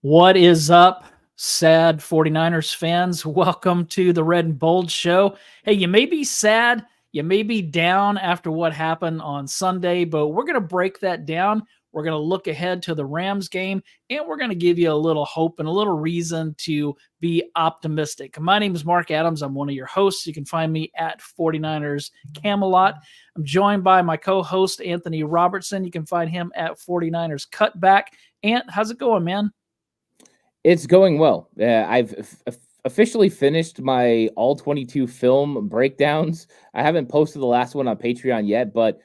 What is up, sad 49ers fans? Welcome to the Red and Bold Show. Hey, you may be sad, you may be down after what happened on Sunday, but we're going to break that down. We're going to look ahead to the Rams game, and we're going to give you a little hope and a little reason to be optimistic. My name is Marc Adams. I'm one of your hosts. You can find me at 49ers Camelot. I'm joined by my co-host, Anthony Robertson. You can find him at 49ers Cutback. Ant, how's it going, man? It's going well. I've officially finished my all 22 film breakdowns. I haven't posted the last one on Patreon yet, but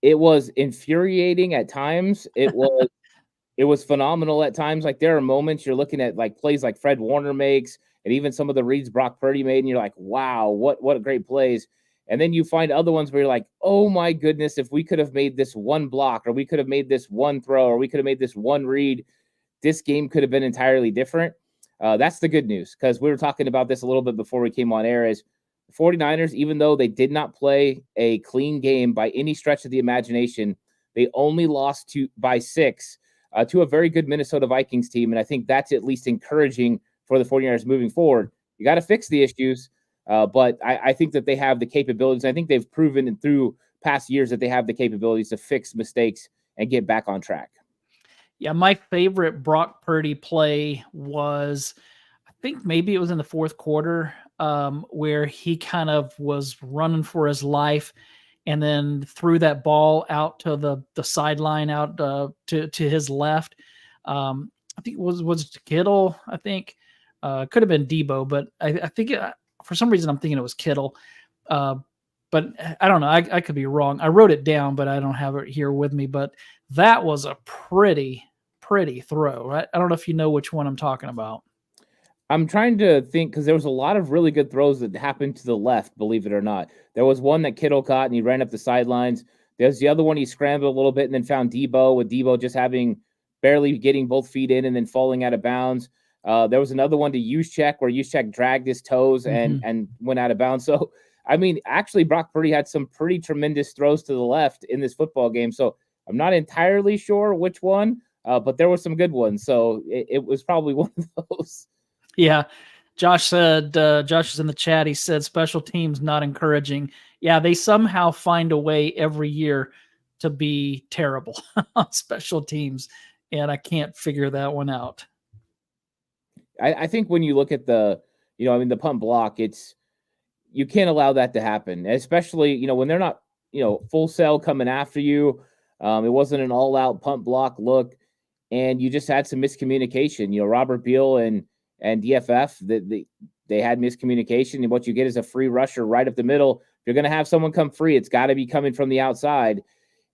it was infuriating at times. It was phenomenal at times. Like there are moments you're looking at like plays like Fred Warner makes, and even some of the reads Brock Purdy made, and you're like, wow, what a great plays. And then you find other ones where you're like, oh my goodness, if we could have made this one block, or we could have made this one throw, or we could have made this one read, this game could have been entirely different. That's the good news, because we were talking about this a little bit before we came on air. Is the 49ers, even though they did not play a clean game by any stretch of the imagination, they only lost by 6 to a very good Minnesota Vikings team. And I think that's at least encouraging for the 49ers moving forward. You got to fix the issues, but I think that they have the capabilities. I think they've proven through past years that they have the capabilities to fix mistakes and get back on track. Yeah, my favorite Brock Purdy play was, I think maybe it was in the fourth quarter, where he kind of was running for his life and then threw that ball out to the sideline out to his left. I think it was to Kittle. I think could have been Debo, but I think for some reason I'm thinking it was Kittle. But I don't know. I could be wrong. I wrote it down, but I don't have it here with me. But that was a pretty throw, right? I don't know if you know which one I'm talking about. I'm trying to think, because there was a lot of really good throws that happened to the left, believe it or not. There was one that Kittle caught and he ran up the sidelines. There's the other one he scrambled a little bit and then found Debo, with Debo just barely getting both feet in and then falling out of bounds. There was another one to Juszczyk where Juszczyk dragged his toes and went out of bounds. So, I mean, actually, Brock Purdy had some pretty tremendous throws to the left in this football game. So I'm not entirely sure which one. But there were some good ones, so it was probably one of those. Yeah, Josh is in the chat. He said special teams not encouraging. Yeah, they somehow find a way every year to be terrible on special teams, and I can't figure that one out. I think when you look at the punt block, you can't allow that to happen, especially when they're not full sell coming after you. It wasn't an all out punt block look. And you just had some miscommunication. Robert Beal and DFF, they had miscommunication. And what you get is a free rusher right up the middle. If you're going to have someone come free, it's got to be coming from the outside.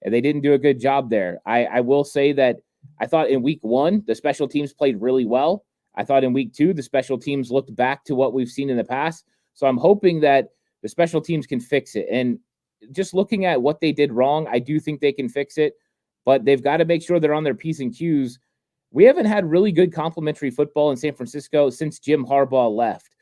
And they didn't do a good job there. I will say that I thought in week 1, the special teams played really well. I thought in week 2, the special teams looked back to what we've seen in the past. So I'm hoping that the special teams can fix it. And just looking at what they did wrong, I do think they can fix it. But they've got to make sure they're on their P's and Q's. We haven't had really good complementary football in San Francisco since Jim Harbaugh left.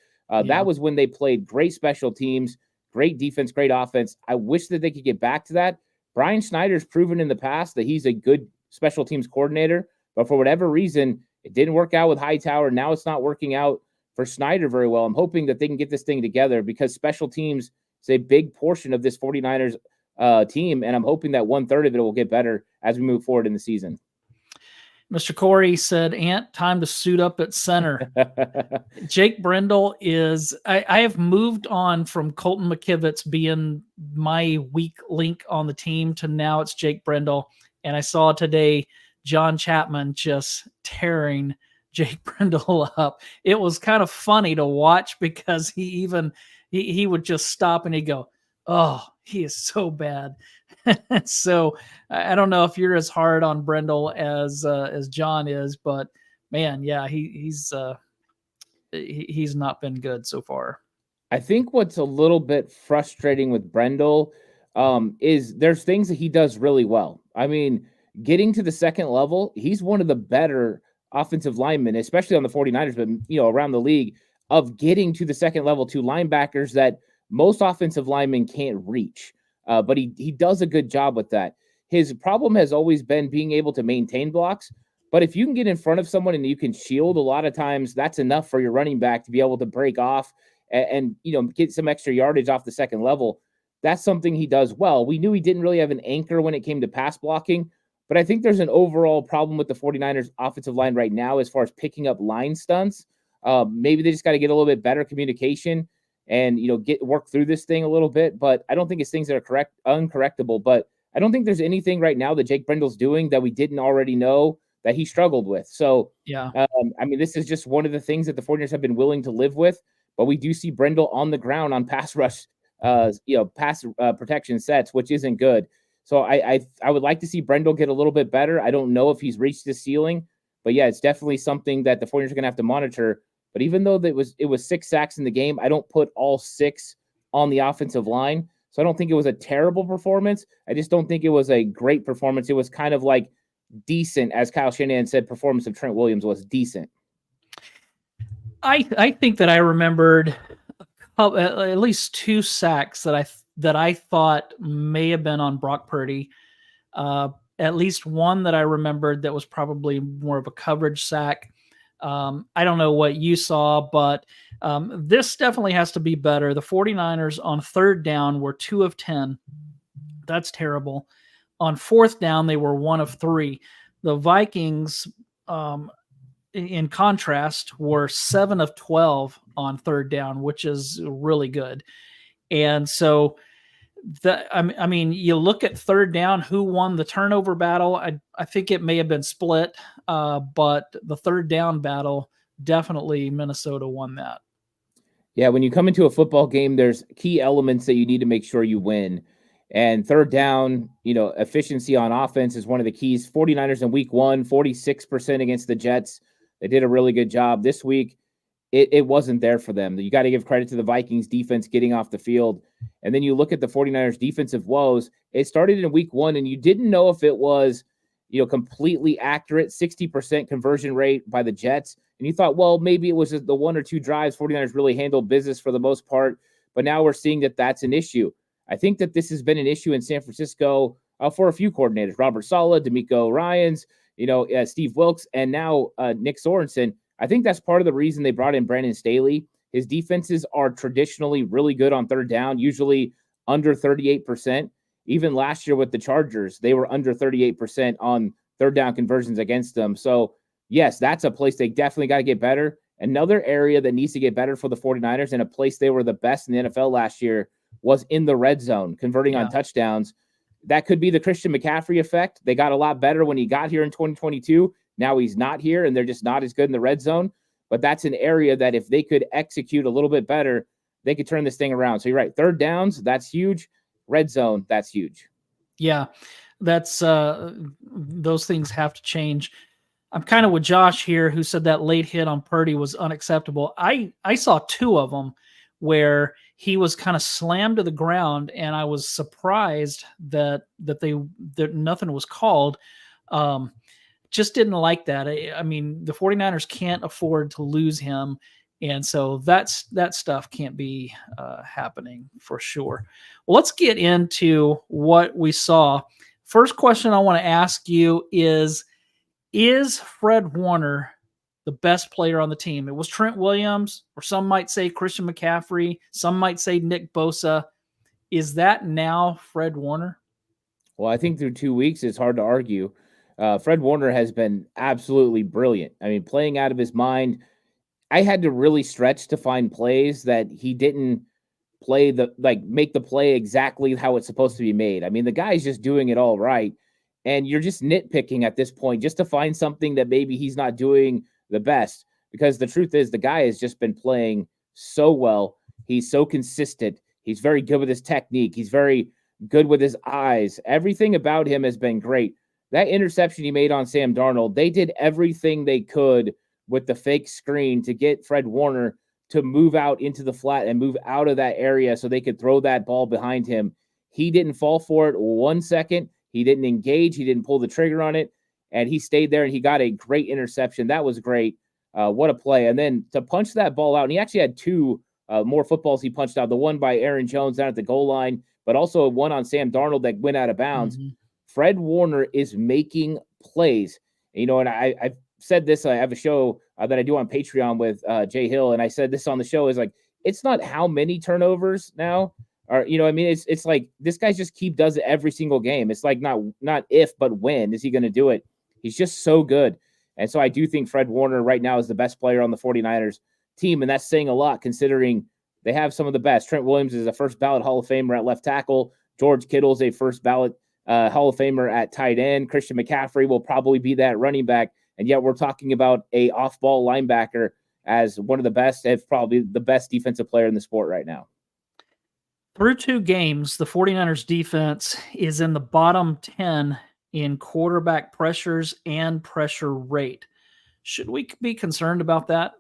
That was when they played great special teams, great defense, great offense. I wish that they could get back to that. Brian Schneider's proven in the past that he's a good special teams coordinator, but for whatever reason, it didn't work out with Hightower. Now it's not working out for Schneider very well. I'm hoping that they can get this thing together, because special teams is a big portion of this 49ers team, and I'm hoping that 1/3 of it will get better as we move forward in the season. Mr. Corey said, Ant, time to suit up at center. Jake Brendel is, I have moved on from Colton McKivitz being my weak link on the team to now it's Jake Brendel. And I saw today John Chapman just tearing Jake Brendel up. It was kind of funny to watch, because he would just stop and he'd go, oh, he is so bad. So I don't know if you're as hard on Brendel as John is, but man, yeah, he's not been good so far. I think what's a little bit frustrating with Brendel is there's things that he does really well. I mean, getting to the second level, he's one of the better offensive linemen, especially on the 49ers, but around the league, of getting to the second level to linebackers that most offensive linemen can't reach. But he does a good job with that. His problem has always been being able to maintain blocks, But if you can get in front of someone and you can shield, a lot of times that's enough for your running back to be able to break off and get some extra yardage off the second level. That's something he does well. We knew he didn't really have an anchor when it came to pass blocking, but I think there's an overall problem with the 49ers offensive line right now as far as picking up line stunts. Maybe they just got to get a little bit better communication and work through this thing a little bit. But I don't think it's things that are uncorrectable. But I don't think there's anything right now that Jake Brendle's doing that we didn't already know that he struggled with. So Yeah. This is just one of the things that the 49ers have been willing to live with. But we do see Brendle on the ground on pass rush, pass protection sets, which isn't good. So I would like to see Brendle get a little bit better. I don't know if he's reached the ceiling, but yeah, it's definitely something that the 49ers are going to have to monitor. But even though it was 6 sacks in the game, I don't put all 6 on the offensive line. So I don't think it was a terrible performance. I just don't think it was a great performance. It was kind of like decent, as Kyle Shanahan said, performance of Trent Williams was decent. I think that I remembered at least 2 sacks that I thought may have been on Brock Purdy. At least one that I remembered that was probably more of a coverage sack. I don't know what you saw, but this definitely has to be better. The 49ers on 3rd down were 2 of 10. That's terrible. On 4th down, they were 1 of 3. The Vikings, in contrast, were 7 of 12 on 3rd down, which is really good. And so, you look at 3rd down, who won the turnover battle? I think it may have been split, but the 3rd down battle, definitely Minnesota won that. Yeah, when you come into a football game, there's key elements that you need to make sure you win. And 3rd down, efficiency on offense is one of the keys. 49ers in week 1, 46% against the Jets. They did a really good job. This week, it wasn't there for them. You got to give credit to the Vikings defense getting off the field. And then you look at the 49ers defensive woes. It started in week 1, and you didn't know if it was, completely accurate, 60% conversion rate by the Jets. And you thought, well, maybe it was just the 1 or 2 drives 49ers really handled business for the most part. But now we're seeing that that's an issue. I think that this has been an issue in San Francisco for a few coordinators, Robert Saleh, D'Amico Ryans, Steve Wilkes, and now Nick Sorensen. I think that's part of the reason they brought in Brandon Staley. His defenses are traditionally really good on 3rd down, usually under 38%. Even last year with the Chargers, they were under 38% on 3rd down conversions against them. So, yes, that's a place they definitely got to get better. Another area that needs to get better for the 49ers, and a place they were the best in the NFL last year, was in the red zone, converting on touchdowns. That could be the Christian McCaffrey effect. They got a lot better when he got here in 2022. Now he's not here, and they're just not as good in the red zone. But that's an area that if they could execute a little bit better, they could turn this thing around. So you're right. 3rd downs, that's huge. Red zone, that's huge. Yeah, that's those things have to change. I'm kind of with Josh here, who said that late hit on Purdy was unacceptable. I saw 2 of them where he was kind of slammed to the ground, and I was surprised that nothing was called. Just didn't like that. I mean, the 49ers can't afford to lose him. And so that stuff can't be happening for sure. Well, let's get into what we saw. First question I want to ask you is Fred Warner the best player on the team? It was Trent Williams, or some might say Christian McCaffrey. Some might say Nick Bosa. Is that now Fred Warner? Well, I think through 2 weeks, it's hard to argue. Fred Warner has been absolutely brilliant. I mean, playing out of his mind. I had to really stretch to find plays that he didn't make the play exactly how it's supposed to be made. I mean, the guy's just doing it all right. And you're just nitpicking at this point just to find something that maybe he's not doing the best. Because the truth is, the guy has just been playing so well. He's so consistent. He's very good with his technique. He's very good with his eyes. Everything about him has been great. That interception he made on Sam Darnold, they did everything they could with the fake screen to get Fred Warner to move out into the flat and move out of that area so they could throw that ball behind him. He didn't fall for it 1 second. He didn't engage. He didn't pull the trigger on it. And he stayed there, and he got a great interception. That was great. What a play. And then to punch that ball out, and he actually had 2 more footballs he punched out, the one by Aaron Jones down at the goal line, but also one on Sam Darnold that went out of bounds. Mm-hmm. Fred Warner is making plays. And I've said this. I have a show that I do on Patreon with Jay Hill, and I said this on the show is like, it's not how many turnovers now are, I mean, it's like this guy just does it every single game. It's like not if, but when is he going to do it? He's just so good. And so I do think Fred Warner right now is the best player on the 49ers team, and that's saying a lot considering they have some of the best. Trent Williams is a first ballot Hall of Famer at left tackle. George Kittle's a first ballot Hall of Famer at tight end. Christian McCaffrey will probably be that running back. And yet we're talking about a off-ball linebacker as one of the best, if probably the best defensive player in the sport right now. Through 2 games, the 49ers defense is in the bottom 10 in quarterback pressures and pressure rate. Should we be concerned about that?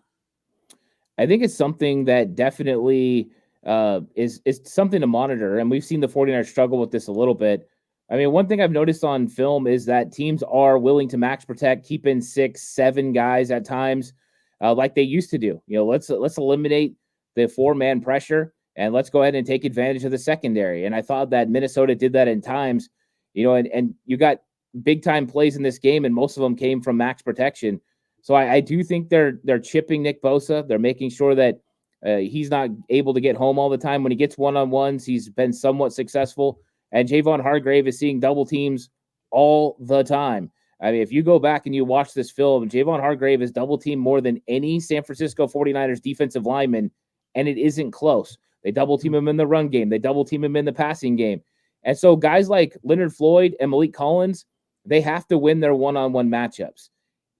I think it's something that definitely is something to monitor. And we've seen the 49ers struggle with this a little bit. I mean, one thing I've noticed on film is that teams are willing to max protect, keep in 6, 7 guys at times, like they used to do. Let's eliminate the 4-man pressure and let's go ahead and take advantage of the secondary. And I thought that Minnesota did that in times, and you got big time plays in this game, and most of them came from max protection. So I do think they're chipping Nick Bosa. They're making sure that he's not able to get home all the time. When he gets one-on-ones, he's been somewhat successful. And Javon Hargrave is seeing double teams all the time. I mean, if you go back and you watch this film, Javon Hargrave is double teamed more than any San Francisco 49ers defensive lineman, and it isn't close. They double team him in the run game. They double team him in the passing game. And so guys like Leonard Floyd and Malik Collins, they have to win their one-on-one matchups.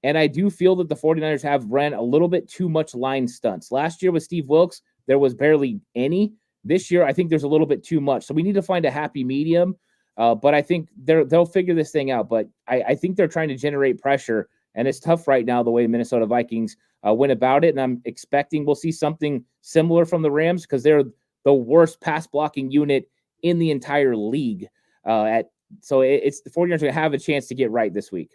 And I do feel that the 49ers have ran a little bit too much line stunts. Last year with Steve Wilkes, there was barely any. This year, I think there's a little bit too much. So we need to find a happy medium. But I think they'll figure this thing out. But I think they're trying to generate pressure. And it's tough right now the way Minnesota Vikings went about it. And I'm expecting we'll see something similar from the Rams because they're the worst pass blocking unit in the entire league. So it's the 49ers going to have a chance to get right this week.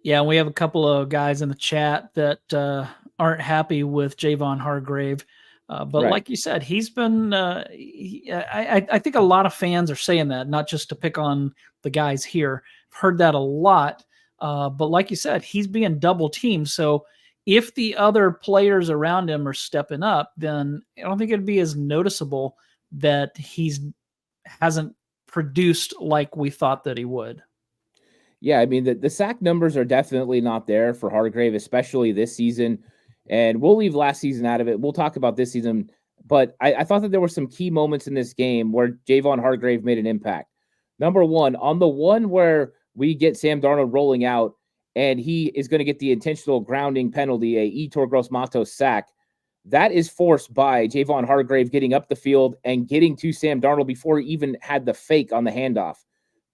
Yeah, we have a couple of guys in the chat that aren't happy with Javon Hargrave. But Right. like you said, he's been I think a lot of fans are saying that, not just to pick on the guys here. I've heard that a lot. But like you said, he's being double teamed. So if the other players around him are stepping up, then I don't think it'd be as noticeable that hasn't produced like we thought that he would. Yeah, I mean, the sack numbers are definitely not there for Hargrave, especially this season. And we'll leave last season out of it. We'll talk about this season. But I thought that there were some key moments in this game where Javon Hargrave made an impact. Number one, on the one where we get Sam Darnold rolling out, and he is going to get the intentional grounding penalty, a Yetur Gross-Matos sack. That is forced by Javon Hargrave getting up the field and getting to Sam Darnold before he even had the fake on the handoff.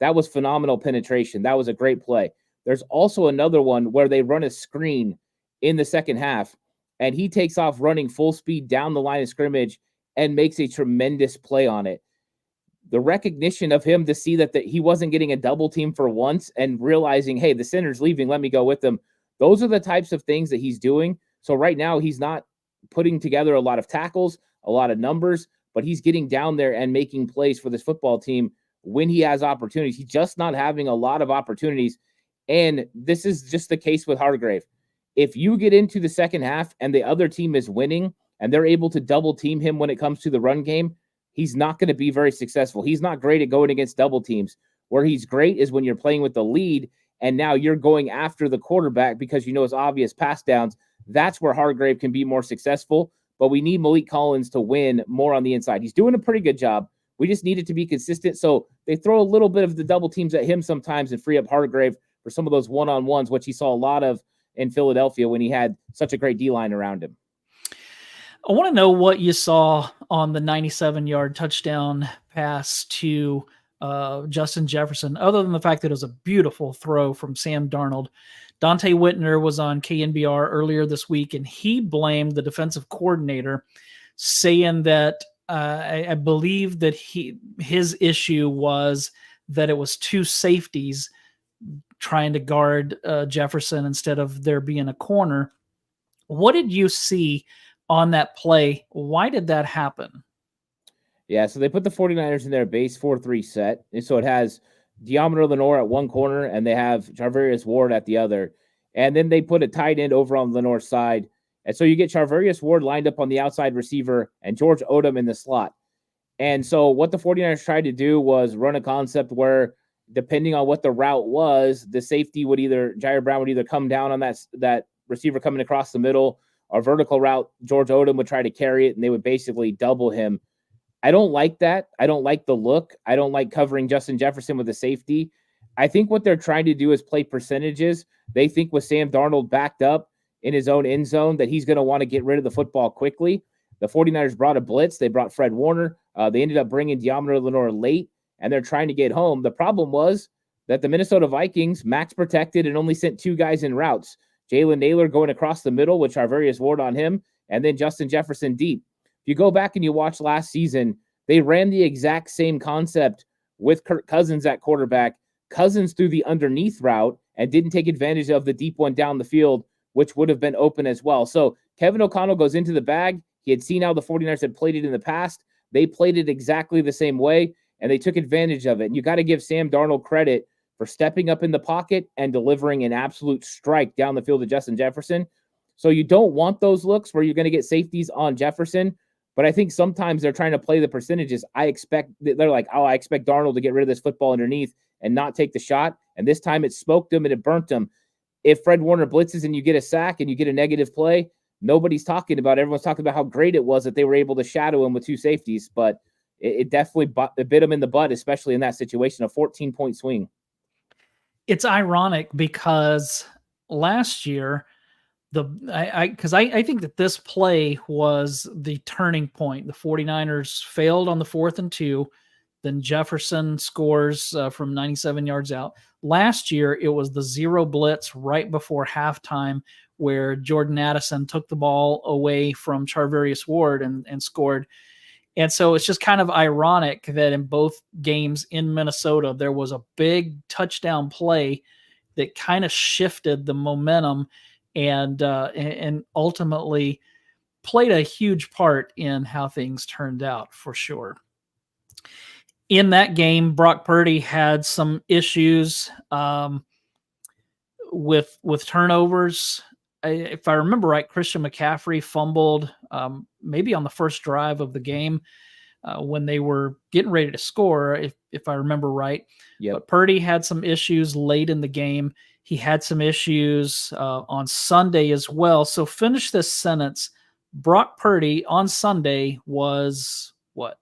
That was phenomenal penetration. That was a great play. There's also another one where they run a screen in the second half, and he takes off running full speed down the line of scrimmage and makes a tremendous play on it. The recognition of him to see that he wasn't getting a double team for once and realizing, hey, the center's leaving, let me go with them. Those are the types of things that he's doing. So right now he's not putting together a lot of tackles, a lot of numbers, but he's getting down there and making plays for this football team when he has opportunities. He's just not having a lot of opportunities. And this is just the case with Hargrave. If you get into the second half and the other team is winning and they're able to double team him when it comes to the run game, he's not going to be very successful. He's not great at going against double teams. Where he's great is when you're playing with the lead and now you're going after the quarterback because you know it's obvious pass downs. That's where Hargrave can be more successful. But we need Malik Collins to win more on the inside. He's doing a pretty good job. We just need it to be consistent. So they throw a little bit of the double teams at him sometimes and free up Hargrave for some of those one-on-ones, which he saw a lot of in Philadelphia when he had such a great D-line around him. I want to know what you saw on the 97-yard touchdown pass to Justin Jefferson, other than the fact that it was a beautiful throw from Sam Darnold. Dante Whitner was on KNBR earlier this week, and he blamed the defensive coordinator, saying that I believe that his issue was that it was 2 safeties trying to guard Jefferson instead of there being a corner. What did you see on that play? Why did that happen? Yeah, so they put the 49ers in their base 4-3 set. And so it has Deommodore Lenoir at one corner, and they have Charvarius Ward at the other. And then they put a tight end over on Lenoir's side. And so you get Charvarius Ward lined up on the outside receiver and George Odom in the slot. And so what the 49ers tried to do was run a concept where, depending on what the route was, the safety would either, Jair Brown would either come down on that receiver coming across the middle, or vertical route, George Odom would try to carry it, and they would basically double him. I don't like that. I don't like the look. I don't like covering Justin Jefferson with a safety. I think what they're trying to do is play percentages. They think with Sam Darnold backed up in his own end zone that he's going to want to get rid of the football quickly. The 49ers brought a blitz. They brought Fred Warner. They ended up bringing Deommodore Lenoir late, and they're trying to get home. The problem was that the Minnesota Vikings max protected and only sent 2 guys in routes. Jalen Naylor going across the middle with Charvarius Ward on him, and then Justin Jefferson deep. If you go back and you watch last season, they ran the exact same concept with Kirk Cousins at quarterback. Cousins threw the underneath route and didn't take advantage of the deep one down the field, which would have been open as well. So Kevin O'Connell goes into the bag. He had seen how the 49ers had played it in the past. They played it exactly the same way, and they took advantage of it. And you got to give Sam Darnold credit for stepping up in the pocket and delivering an absolute strike down the field to Justin Jefferson. So you don't want those looks where you're going to get safeties on Jefferson. But I think sometimes they're trying to play the percentages. They're like, oh, I expect Darnold to get rid of this football underneath and not take the shot. And this time it smoked him and it burnt him. If Fred Warner blitzes and you get a sack and you get a negative play, nobody's talking about it. Everyone's talking about how great it was that they were able to shadow him with 2 safeties. But it definitely bit him in the butt, especially in that situation, a 14-point swing. It's ironic because last year, I think that this play was the turning point. The 49ers failed on the 4th and 2. Then Jefferson scores from 97 yards out. Last year, it was the 0 blitz right before halftime where Jordan Addison took the ball away from Charvarius Ward and scored. And so it's just kind of ironic that in both games in Minnesota, there was a big touchdown play that kind of shifted the momentum and ultimately played a huge part in how things turned out, for sure. In that game, Brock Purdy had some issues with turnovers. If I remember right, Christian McCaffrey fumbled maybe on the first drive of the game when they were getting ready to score, if I remember right. Yep. But Purdy had some issues late in the game. He had some issues on Sunday as well. So finish this sentence. Brock Purdy on Sunday was what?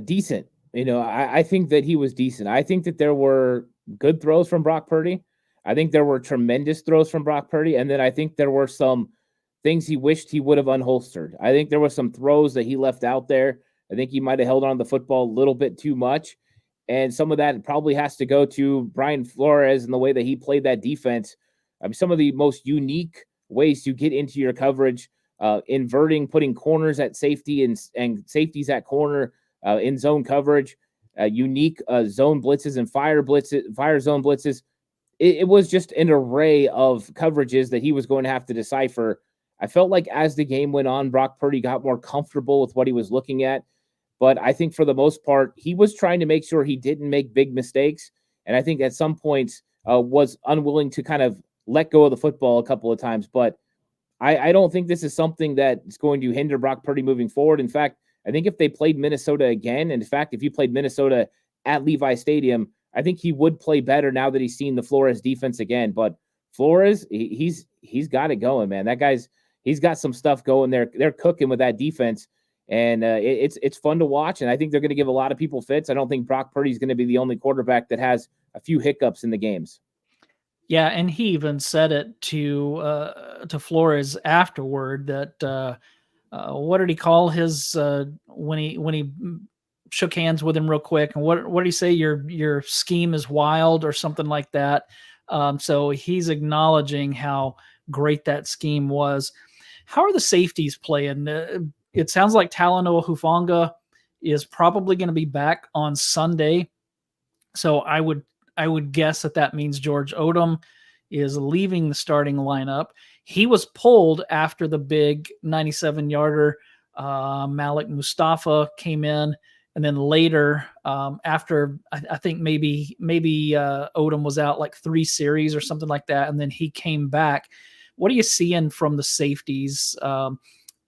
Decent. I think that he was decent. I think that there were good throws from Brock Purdy. I think there were tremendous throws from Brock Purdy. And then I think there were some things he wished he would have unholstered. I think there were some throws that he left out there. I think he might have held on to the football a little bit too much. And some of that probably has to go to Brian Flores and the way that he played that defense. Some of the most unique ways to get into your coverage, inverting, putting corners at safety and safeties at corner in zone coverage, unique zone blitzes and fire zone blitzes. It was just an array of coverages that he was going to have to decipher. I felt like as the game went on, Brock Purdy got more comfortable with what he was looking at. But I think for the most part, he was trying to make sure he didn't make big mistakes. And I think at some points was unwilling to kind of let go of the football a couple of times. But I don't think this is something that's going to hinder Brock Purdy moving forward. In fact, I think if they played Minnesota again, and in fact, if you played Minnesota at Levi Stadium, I think he would play better now that he's seen the Flores defense again. But Flores, he's got it going, man. That he's got some stuff going there. They're cooking with that defense. And it's fun to watch, and I think they're going to give a lot of people fits. I don't think Brock Purdy is going to be the only quarterback that has a few hiccups in the games. Yeah, and he even said it to Flores afterward that what did he call his when he shook hands with him real quick, and what did he say? Your scheme is wild or something like that. So he's acknowledging how great that scheme was. How are the safeties playing? It sounds like Talanoa Hufanga is probably going to be back on Sunday. So I would guess that means George Odom is leaving the starting lineup. He was pulled after the big 97-yarder. Malik Mustafa came in And then later, after I think maybe Odom was out like 3 series or something like that, and then he came back. What are you seeing from the safeties? I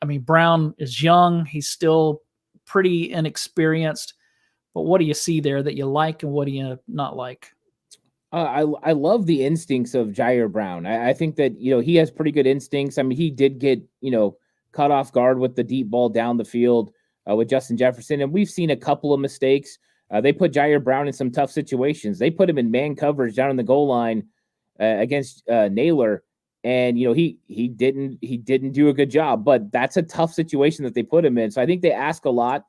mean, Brown is young; he's still pretty inexperienced. But what do you see there that you like, and what do you not like? I love the instincts of Jair Brown. I think that he has pretty good instincts. I mean, he did get cut off guard with the deep ball down the field with Justin Jefferson, and we've seen a couple of mistakes. They put Jair Brown in some tough situations. They put him in man coverage down on the goal line against Naylor, and he didn't do a good job. But that's a tough situation that they put him in. So I think they ask a lot.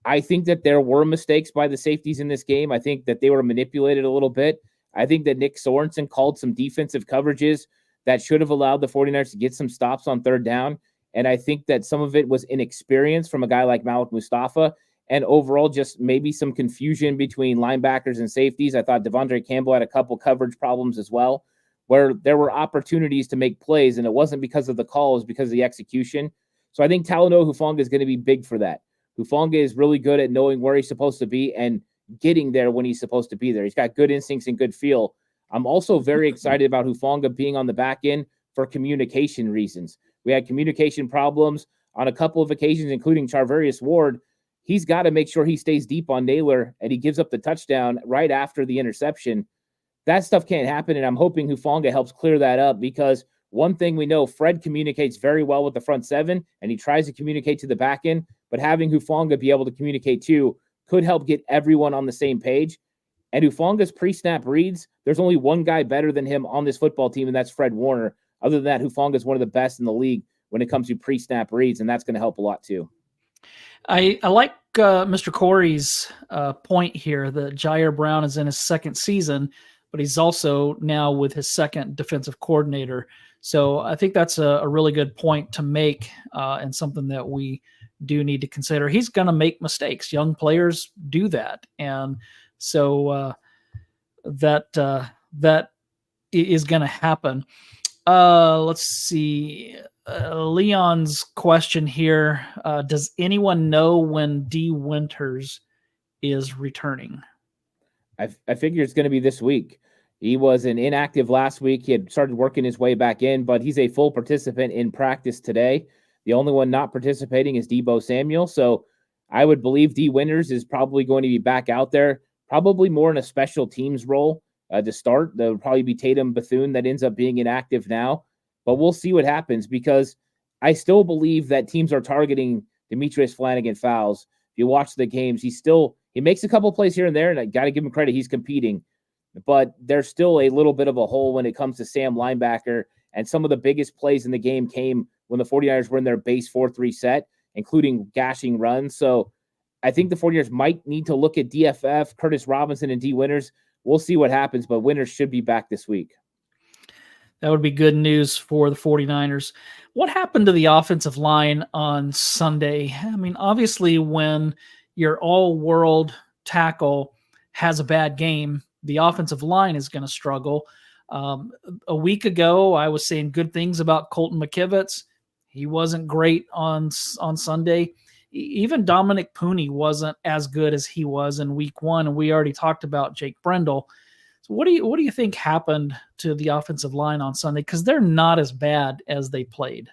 I think that there were mistakes by the safeties in this game. I think that they were manipulated a little bit. I think that Nick Sorensen called some defensive coverages that should have allowed the 49ers to get some stops on third down. And I think that some of it was inexperience from a guy like Malik Mustafa, and overall just maybe some confusion between linebackers and safeties. I thought Devondre Campbell had a couple coverage problems as well, where there were opportunities to make plays, and it wasn't because of the call, it was because of the execution. So I think Talanoa Hufanga is going to be big for that. Hufanga is really good at knowing where he's supposed to be and getting there when he's supposed to be there. He's got good instincts and good feel. I'm also very excited about Hufanga being on the back end for communication reasons. We had communication problems on a couple of occasions, including Charvarius Ward. He's got to make sure he stays deep on Naylor, and he gives up the touchdown right after the interception. That stuff can't happen, and I'm hoping Hufanga helps clear that up, because one thing we know, Fred communicates very well with the front seven, and he tries to communicate to the back end, but having Hufanga be able to communicate too could help get everyone on the same page. And Hufanga's pre-snap reads, there's only one guy better than him on this football team, and that's Fred Warner. Other than that, Hufanga is one of the best in the league when it comes to pre-snap reads, and that's going to help a lot too. I like Mr. Corey's point here that Jair Brown is in his second season, but he's also now with his second defensive coordinator. So I think that's a really good point to make, and something that we do need to consider. He's going to make mistakes. Young players do that. And so that is going to happen. Let's see. Leon's question here. Does anyone know when D. Winters is returning? I figure it's going to be this week. He was an inactive last week. He had started working his way back in, but he's a full participant in practice today. The only one not participating is Deebo Samuel. So I would believe D. Winters is probably going to be back out there, probably more in a special teams role to start. There would probably be Tatum Bethune that ends up being inactive now. But we'll see what happens, because I still believe that teams are targeting Demetrius Flanagan fouls. If you watch the games, he makes a couple plays here and there, and I got to give him credit. He's competing. But there's still a little bit of a hole when it comes to Sam linebacker. And some of the biggest plays in the game came when the 49ers were in their base 4-3 set, including gashing runs. So I think the 49ers might need to look at DFF, Curtis Robinson, and D. Winters. We'll see what happens, but Winters should be back this week. That would be good news for the 49ers. What happened to the offensive line on Sunday? I mean, obviously, when your all-world tackle has a bad game, the offensive line is going to struggle. A week ago, I was saying good things about Colton McKivitz. He wasn't great on Sunday. Even Dominic Pooney wasn't as good as he was in week one, and we already talked about Jake Brendel. So what do you think happened to the offensive line on Sunday? Because they're not as bad as they played.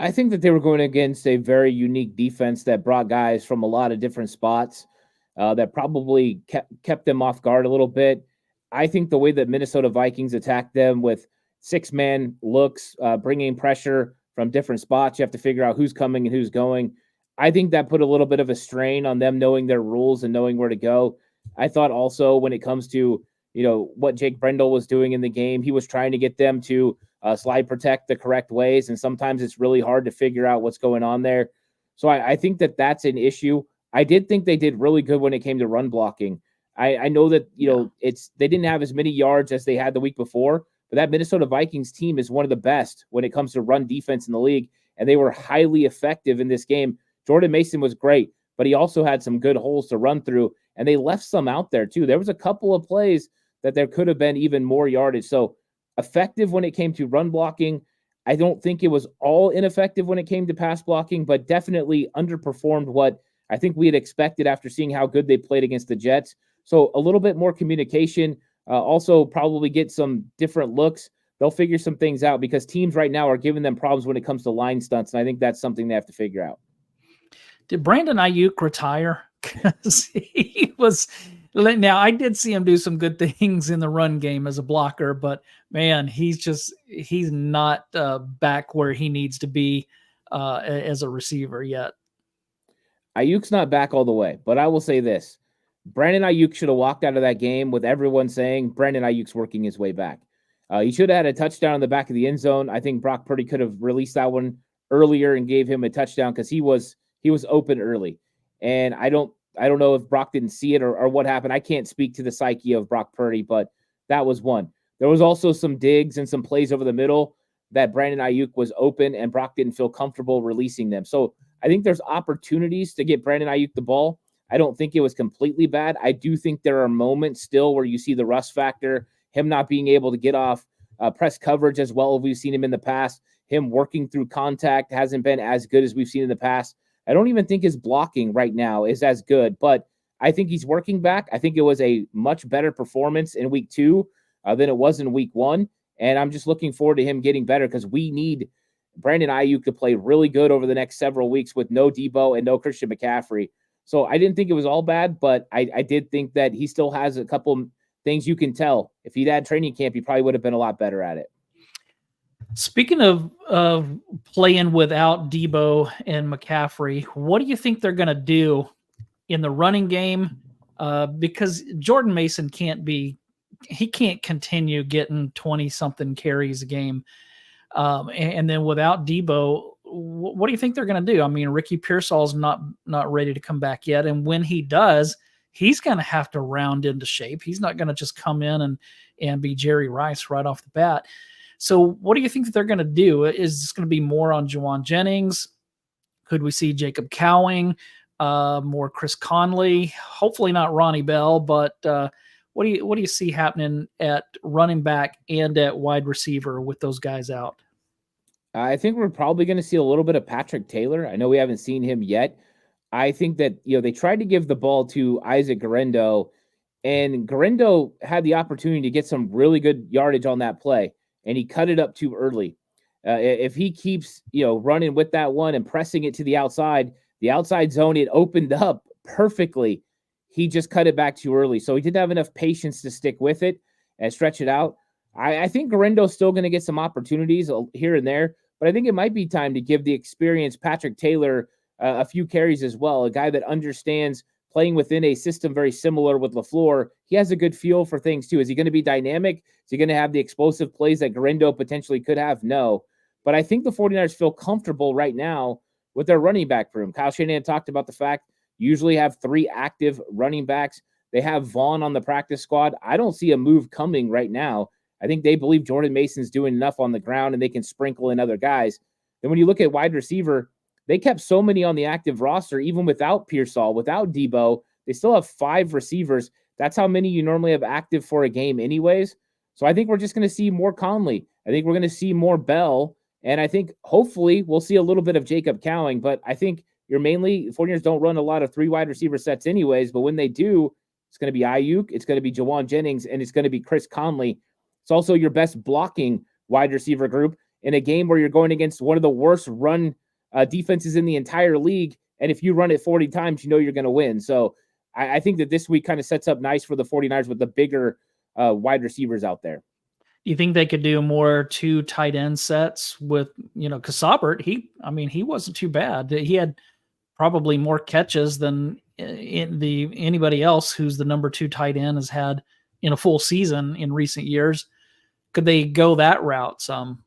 I think that they were going against a very unique defense that brought guys from a lot of different spots that probably kept them off guard a little bit. I think the way that Minnesota Vikings attacked them with six-man looks, bringing pressure from different spots, you have to figure out who's coming and who's going. I think that put a little bit of a strain on them knowing their rules and knowing where to go. I thought also when it comes to, what Jake Brendel was doing in the game, he was trying to get them to slide protect the correct ways, and sometimes it's really hard to figure out what's going on there. So I think that that's an issue. I did think they did really good when it came to run blocking. I know that, they didn't have as many yards as they had the week before, but that Minnesota Vikings team is one of the best when it comes to run defense in the league, and they were highly effective in this game. Jordan Mason was great, but he also had some good holes to run through, and they left some out there too. There was a couple of plays that there could have been even more yardage. So effective when it came to run blocking. I don't think it was all ineffective when it came to pass blocking, but definitely underperformed what I think we had expected after seeing how good they played against the Jets. So a little bit more communication, also probably get some different looks. They'll figure some things out because teams right now are giving them problems when it comes to line stunts. And I think that's something they have to figure out. Did Brandon Aiyuk retire? Because he was. Now I did see him do some good things in the run game as a blocker, but man, he's not back where he needs to be as a receiver yet. Aiyuk's not back all the way, but I will say this. Brandon Aiyuk should have walked out of that game with everyone saying Brandon Aiyuk's working his way back. He should have had a touchdown in the back of the end zone. I think Brock Purdy could have released that one earlier and gave him a touchdown because he was open early. And I don't know if Brock didn't see it or what happened. I can't speak to the psyche of Brock Purdy, but that was one. There was also some digs and some plays over the middle that Brandon Aiyuk was open and Brock didn't feel comfortable releasing them. So I think there's opportunities to get Brandon Aiyuk the ball. I don't think it was completely bad. I do think there are moments still where you see the rust factor, him not being able to get off press coverage as well as we've seen him in the past. Him working through contact hasn't been as good as we've seen in the past. I don't even think his blocking right now is as good, but I think he's working back. I think it was a much better performance in week 2 than it was in week 1. And I'm just looking forward to him getting better because we need Brandon Aiyuk to play really good over the next several weeks with no Debo and no Christian McCaffrey. So I didn't think it was all bad, but I did think that he still has a couple things you can tell. If he'd had training camp, he probably would have been a lot better at it. Speaking of playing without Debo and McCaffrey, what do you think they're going to do in the running game? Because Jordan Mason can't continue getting 20-something carries a game. And then without Debo, what do you think they're going to do? I mean, Ricky Pearsall's not ready to come back yet. And when he does, he's going to have to round into shape. He's not going to just come in and be Jerry Rice right off the bat. So what do you think that they're going to do? Is this going to be more on Juwan Jennings? Could we see Jacob Cowing, more Chris Conley? Hopefully not Ronnie Bell, but what do you see happening at running back and at wide receiver with those guys out? I think we're probably going to see a little bit of Patrick Taylor. I know we haven't seen him yet. I think that they tried to give the ball to Isaac Guerendo, and Guerendo had the opportunity to get some really good yardage on that play, and he cut it up too early. If he keeps running with that one and pressing it to the outside zone, it opened up perfectly. He just cut it back too early, so he didn't have enough patience to stick with it and stretch it out. I think Guerendo's still going to get some opportunities here and there, but I think it might be time to give the experienced Patrick Taylor a few carries as well, a guy that understands playing within a system very similar with LaFleur. He has a good feel for things too. Is he going to be dynamic? Is he going to have the explosive plays that Guerendo potentially could have? No. But I think the 49ers feel comfortable right now with their running back room. Kyle Shanahan talked about the fact you usually have 3 active running backs. They have Vaughn on the practice squad. I don't see a move coming right now. I think they believe Jordan Mason's doing enough on the ground and they can sprinkle in other guys. Then when you look at wide receiver, they kept so many on the active roster, even without Pearsall, without Debo. They still have 5 receivers. That's how many you normally have active for a game anyways. So I think we're just going to see more Conley. I think we're going to see more Bell. And I think hopefully we'll see a little bit of Jacob Cowing. But I think you're mainly, 49ers don't run a lot of 3 wide receiver sets anyways. But when they do, it's going to be Aiyuk, it's going to be Juwan Jennings, and it's going to be Chris Conley. It's also your best blocking wide receiver group in a game where you're going against one of the worst run defenses in the entire league. And if you run it 40 times, you're going to win. So I think that this week kind of sets up nice for the 49ers with the bigger wide receivers out there. Do you think they could do more 2 tight end sets with, because Saubert, he wasn't too bad. He had probably more catches than anybody else who's the number 2 tight end has had in a full season in recent years. Could they go that route some?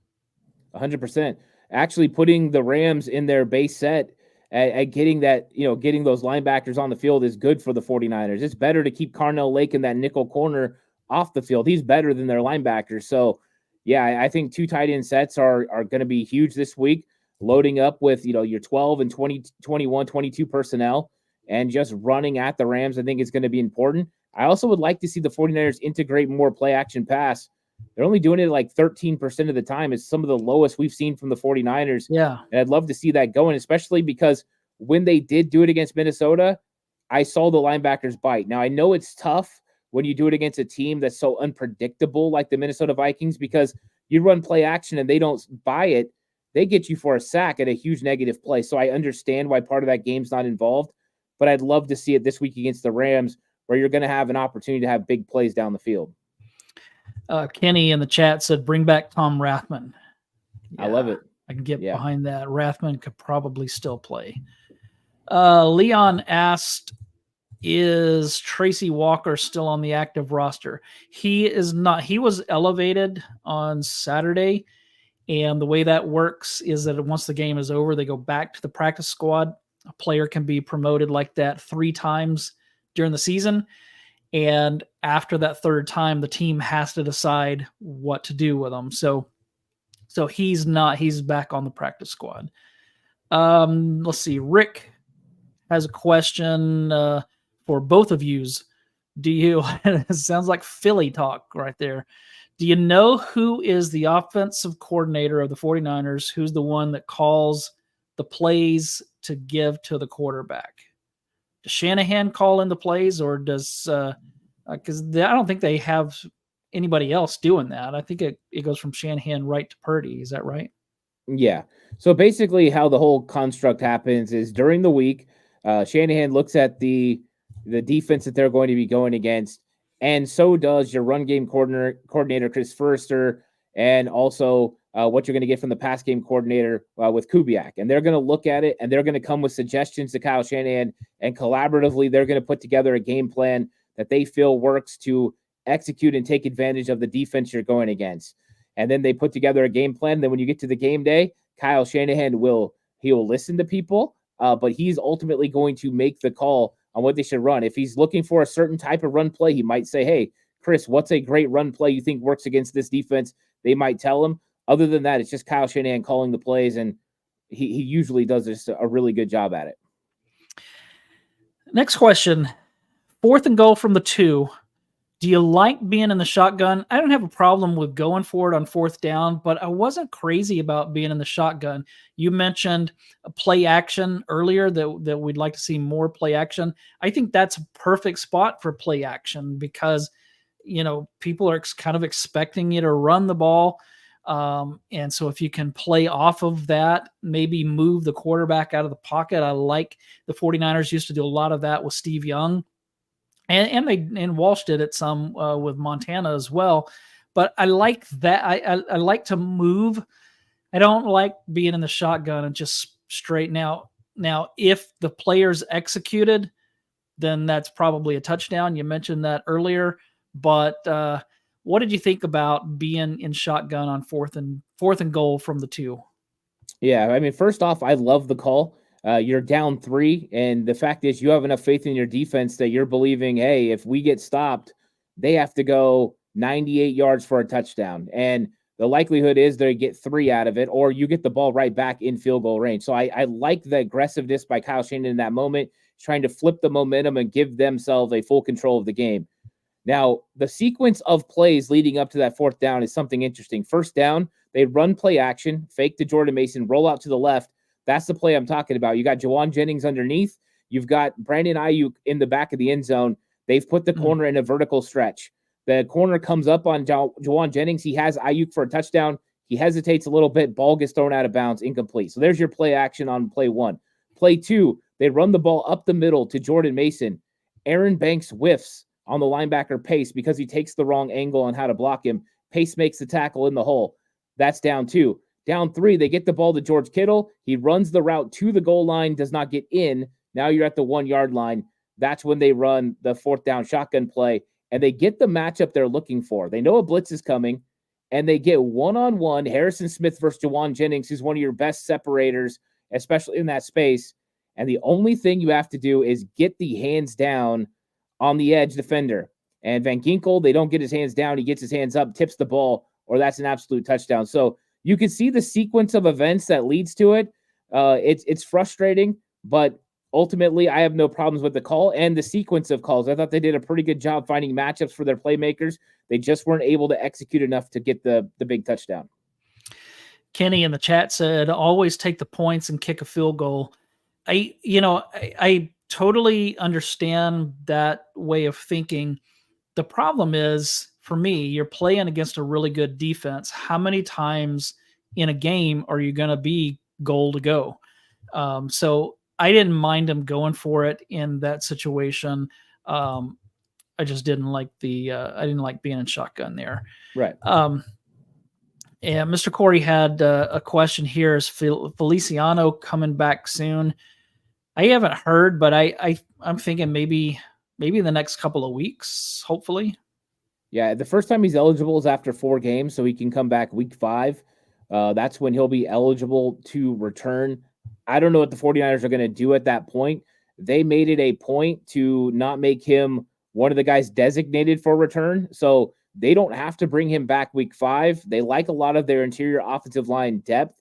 100%. Actually putting the Rams in their base set at getting that, getting those linebackers on the field is good for the 49ers. It's better to keep Carnell Lake in that nickel corner off the field. He's better than their linebackers. So, yeah, I think 2 tight end sets are going to be huge this week, loading up with, your 12 and 20, 21, 22 personnel and just running at the Rams. I think it's going to be important. I also would like to see the 49ers integrate more play action pass. They're only doing it like 13% of the time. It's some of the lowest we've seen from the 49ers. Yeah. And I'd love to see that going, especially because when they did do it against Minnesota, I saw the linebackers bite. Now, I know it's tough when you do it against a team that's so unpredictable like the Minnesota Vikings, because you run play action and they don't buy it, they get you for a sack at a huge negative play. So I understand why part of that game's not involved, but I'd love to see it this week against the Rams, where you're going to have an opportunity to have big plays down the field. Kenny in the chat said, bring back Tom Rathman. Yeah, I love it. I can get behind that. Rathman could probably still play. Leon asked, is Tracy Walker still on the active roster? He is not. He was elevated on Saturday, and the way that works is that once the game is over, they go back to the practice squad. A player can be promoted like that 3 times during the season, and after that 3rd time, the team has to decide what to do with him. So he's not. He's back on the practice squad. Let's see. Rick has a question for both of yous. Do you? It sounds like Philly talk right there. Do you know who is the offensive coordinator of the 49ers? Who's the one that calls the plays to give to the quarterback? Does Shanahan call in the plays, or does because I don't think they have anybody else doing that. I think it goes from Shanahan right to Purdy. Is that right? Yeah. So basically how the whole construct happens is during the week, Shanahan looks at the defense that they're going to be going against, and so does your run game coordinator Chris Forrester, and also what you're going to get from the pass game coordinator with Kubiak. And they're going to look at it, and they're going to come with suggestions to Kyle Shanahan, and collaboratively they're going to put together a game plan that they feel works to execute and take advantage of the defense you're going against. And then they put together a game plan. Then when you get to the game day, Kyle Shanahan will listen to people, but he's ultimately going to make the call on what they should run. If he's looking for a certain type of run play, he might say, hey, Chris, what's a great run play you think works against this defense? They might tell him. Other than that, it's just Kyle Shanahan calling the plays, and he usually does just a really good job at it. Next question. 4th and goal from the 2. Do you like being in the shotgun? I don't have a problem with going for it on 4th down, but I wasn't crazy about being in the shotgun. You mentioned a play action earlier that we'd like to see more play action. I think that's a perfect spot for play action because, people are kind of expecting you to run the ball. And so if you can play off of that, maybe move the quarterback out of the pocket. I like the 49ers used to do a lot of that with Steve Young. And Walsh did it some with Montana as well. But I like that. I like to move. I don't like being in the shotgun and just straight. Now, if the players executed, then that's probably a touchdown. You mentioned that earlier. But what did you think about being in shotgun on 4th and goal from the 2? Yeah, I mean, first off, I love the call. You're down 3, and the fact is you have enough faith in your defense that you're believing, hey, if we get stopped, they have to go 98 yards for a touchdown. And the likelihood is they get 3 out of it, or you get the ball right back in field goal range. So I like the aggressiveness by Kyle Shanahan in that moment, trying to flip the momentum and give themselves a full control of the game. Now, the sequence of plays leading up to that 4th down is something interesting. 1st down, they run play action, fake to Jordan Mason, roll out to the left. That's the play I'm talking about. You got Juwan Jennings underneath. You've got Brandon Aiyuk in the back of the end zone. They've put the corner in a vertical stretch. The corner comes up on Juwan Jennings. He has Aiyuk for a touchdown. He hesitates a little bit. Ball gets thrown out of bounds, incomplete. So there's your play action on play 1. Play 2, they run the ball up the middle to Jordan Mason. Aaron Banks whiffs on the linebacker Pace because he takes the wrong angle on how to block him. Pace makes the tackle in the hole. That's down 2. Down 3, they get the ball to George Kittle. He runs the route to the goal line, does not get in. Now you're at the 1-yard line. That's when they run the 4th down shotgun play, and they get the matchup they're looking for. They know a blitz is coming, and they get one-on-one Harrison Smith versus Juwan Jennings, who's one of your best separators, especially in that space. And the only thing you have to do is get the hands down on the edge defender. And Van Ginkel, they don't get his hands down. He gets his hands up, tips the ball, or that's an absolute touchdown. So you can see the sequence of events that leads to it. It's frustrating, but ultimately I have no problems with the call and the sequence of calls. I thought they did a pretty good job finding matchups for their playmakers. They just weren't able to execute enough to get the big touchdown. Kenny in the chat said, always take the points and kick a field goal. I totally understand that way of thinking. The problem is for me, you're playing against a really good defense. How many times in a game are you going to be goal to go? So I didn't mind him going for it in that situation. Um, I just didn't like I didn't like being in shotgun there. Right. Um, and Mr. Corey had a question here: is Feliciano coming back soon? I haven't heard, but I'm thinking maybe in the next couple of weeks, hopefully. Yeah, the first time he's eligible is after 4 games, so he can come back week 5. That's when he'll be eligible to return. I don't know what the 49ers are going to do at that point. They made it a point to not make him one of the guys designated for return, so they don't have to bring him back week 5. They like a lot of their interior offensive line depth.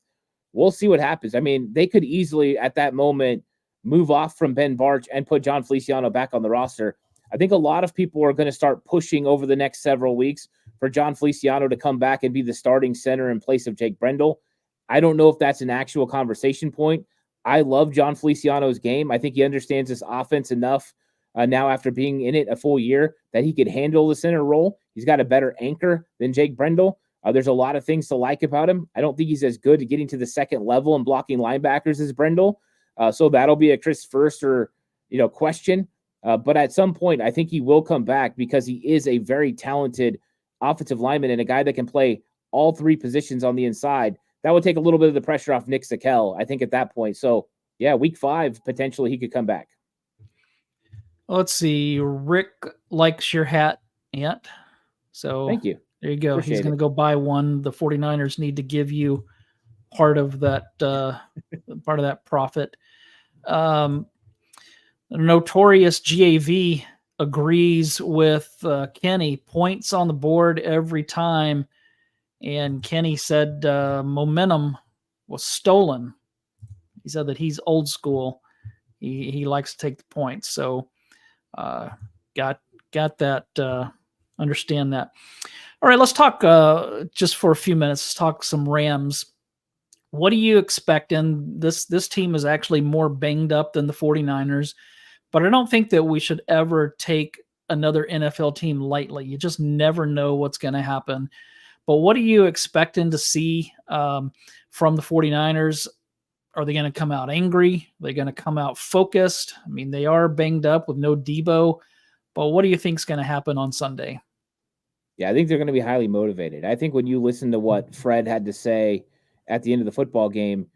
We'll see what happens. I mean, they could easily at that moment move off from Ben Barch and put John Feliciano back on the roster. I think a lot of people are going to start pushing over the next several weeks for John Feliciano to come back and be the starting center in place of Jake Brendel. I don't know if that's an actual conversation point. I love John Feliciano's game. I think he understands this offense enough now after being in it a full year that he could handle the center role. He's got a better anchor than Jake Brendel. There's a lot of things to like about him. I don't think he's as good at getting to the second level and blocking linebackers as Brendel. So that'll be a Chris Foerster, question. But at some point, I think he will come back because he is a very talented offensive lineman and a guy that can play all 3 positions on the inside. That would take a little bit of the pressure off Nick Sakel, I think, at that point. So, yeah, week 5, potentially he could come back. Let's see. Rick likes your hat, Ant. So thank you. There you go. Appreciate He's going to go buy one. The 49ers need to give you part of that profit. Notorious GAV agrees with Kenny. Points on the board every time. And Kenny said momentum was stolen. He said that he's old school. He likes to take the points. So got that. Understand that. All right, let's talk just for a few minutes. Let's talk some Rams. What do you expect? And this team is actually more banged up than the 49ers, but I don't think that we should ever take another NFL team lightly. You just never know what's going to happen. But what are you expecting to see from the 49ers? Are they going to come out angry? Are they going to come out focused? I mean, they are banged up with no Debo, but what do you think is going to happen on Sunday? Yeah, I think they're going to be highly motivated. I think when you listen to what Fred had to say at the end of the football game,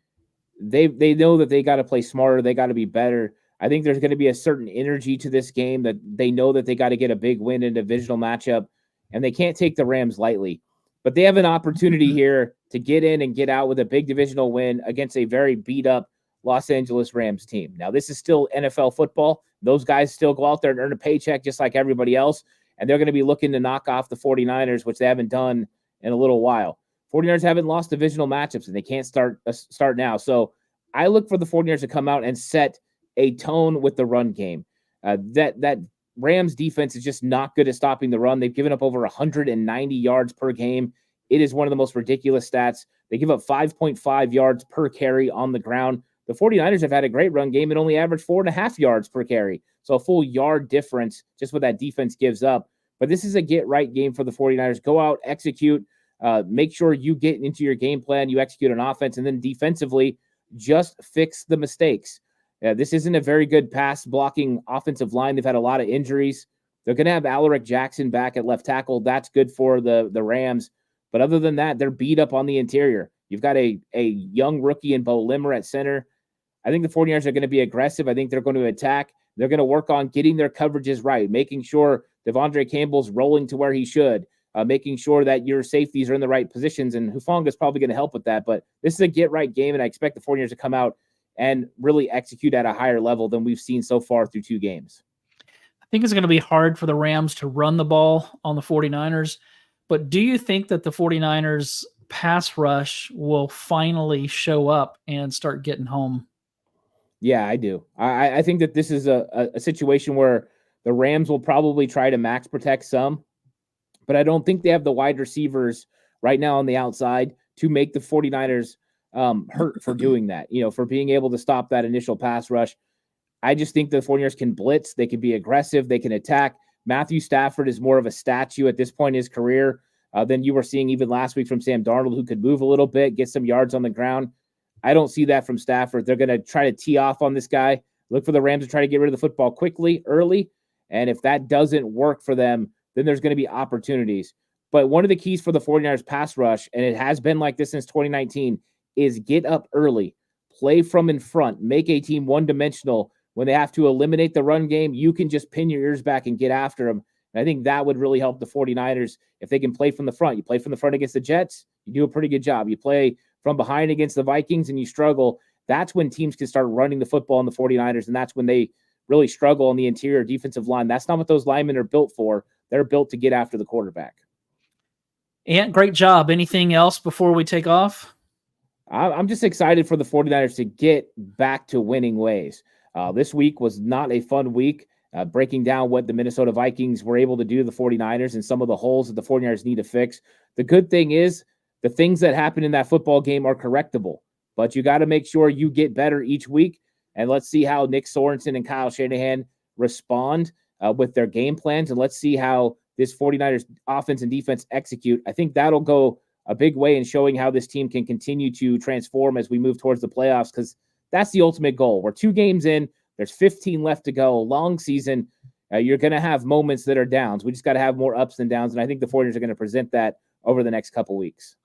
they know that they got to play smarter. They got to be better. I think there's going to be a certain energy to this game that they know that they got to get a big win in a divisional matchup, and they can't take the Rams lightly. But they have an opportunity here to get in and get out with a big divisional win against a very beat-up Los Angeles Rams team. Now, this is still NFL football. Those guys still go out there and earn a paycheck just like everybody else, and they're going to be looking to knock off the 49ers, which they haven't done in a little while. 49ers haven't lost divisional matchups, and they can't start now. So I look for the 49ers to come out and set a tone with the run game. That Rams defense is just not good at stopping the run. They've given up over 190 yards per game. It is one of the most ridiculous stats. They give up 5.5 yards per carry on the ground. The 49ers have had a great run game and only averaged 4.5 yards per carry. So a full yard difference just what that defense gives up. But this is a get-right game for the 49ers. Go out, execute, make sure you get into your game plan, you execute on offense, and then defensively, just fix the mistakes. This isn't a very good pass-blocking offensive line. They've had a lot of injuries. They're going to have Alaric Jackson back at left tackle. That's good for the Rams. But other than that, they're beat up on the interior. You've got a young rookie in Bo Limmer at center. I think the 49ers are going to be aggressive. I think they're going to attack. They're going to work on getting their coverages right, making sure Devondre Campbell's rolling to where he should, making sure that your safeties are in the right positions. And Hufanga is probably going to help with that. But this is a get-right game, and I expect the 49ers to come out and really execute at a higher level than we've seen so far through 2 games. I think it's going to be hard for the Rams to run the ball on the 49ers. But do you think that the 49ers pass rush will finally show up and start getting home? Yeah, I do. I think that this is a situation where the Rams will probably try to max protect some, but I don't think they have the wide receivers right now on the outside to make the 49ers hurt for doing that, for being able to stop that initial pass rush. I just think the 49ers can blitz. They can be aggressive. They can attack. Matthew Stafford is more of a statue at this point in his career than you were seeing even last week from Sam Darnold, who could move a little bit, get some yards on the ground. I don't see that from Stafford. They're going to try to tee off on this guy, look for the Rams to try to get rid of the football quickly, early. And if that doesn't work for them, then there's going to be opportunities. But one of the keys for the 49ers pass rush, and it has been like this since 2019, is get up early, play from in front, make a team one-dimensional. When they have to eliminate the run game, you can just pin your ears back and get after them. And I think that would really help the 49ers if they can play from the front. You play from the front against the Jets, you do a pretty good job. You play from behind against the Vikings and you struggle. That's when teams can start running the football on the 49ers, and that's when they really struggle on the interior defensive line. That's not what those linemen are built for. They're built to get after the quarterback. And great job. Anything else before we take off? I'm just excited for the 49ers to get back to winning ways. This week was not a fun week, breaking down what the Minnesota Vikings were able to do to the 49ers and some of the holes that the 49ers need to fix. The good thing is the things that happen in that football game are correctable, but you got to make sure you get better each week. And let's see how Nick Sorensen and Kyle Shanahan respond with their game plans. And let's see how this 49ers offense and defense execute. I think that'll go a big way in showing how this team can continue to transform as we move towards the playoffs, because that's the ultimate goal. We're 2 games in. There's 15 left to go. Long season. You're going to have moments that are downs. We just got to have more ups and downs, and I think the 49ers are going to present that over the next couple weeks.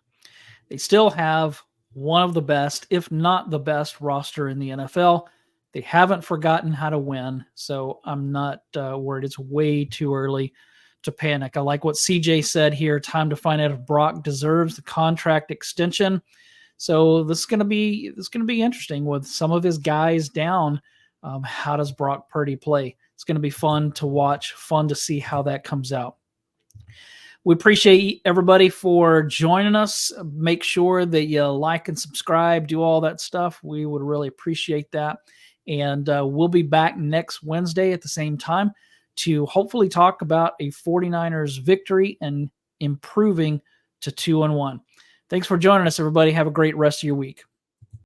They still have one of the best, if not the best, roster in the NFL. They haven't forgotten how to win, so I'm not worried. It's way too early to panic. I like what CJ said here. Time to find out if Brock deserves the contract extension. So this is going to be interesting with some of his guys down. How does Brock Purdy play? It's going to be fun to watch, fun to see how that comes out. We appreciate everybody for joining us. Make sure that you like and subscribe, do all that stuff. We would really appreciate that. And we'll be back next Wednesday at the same time to hopefully talk about a 49ers victory and improving to 2-1. Thanks for joining us, everybody. Have a great rest of your week.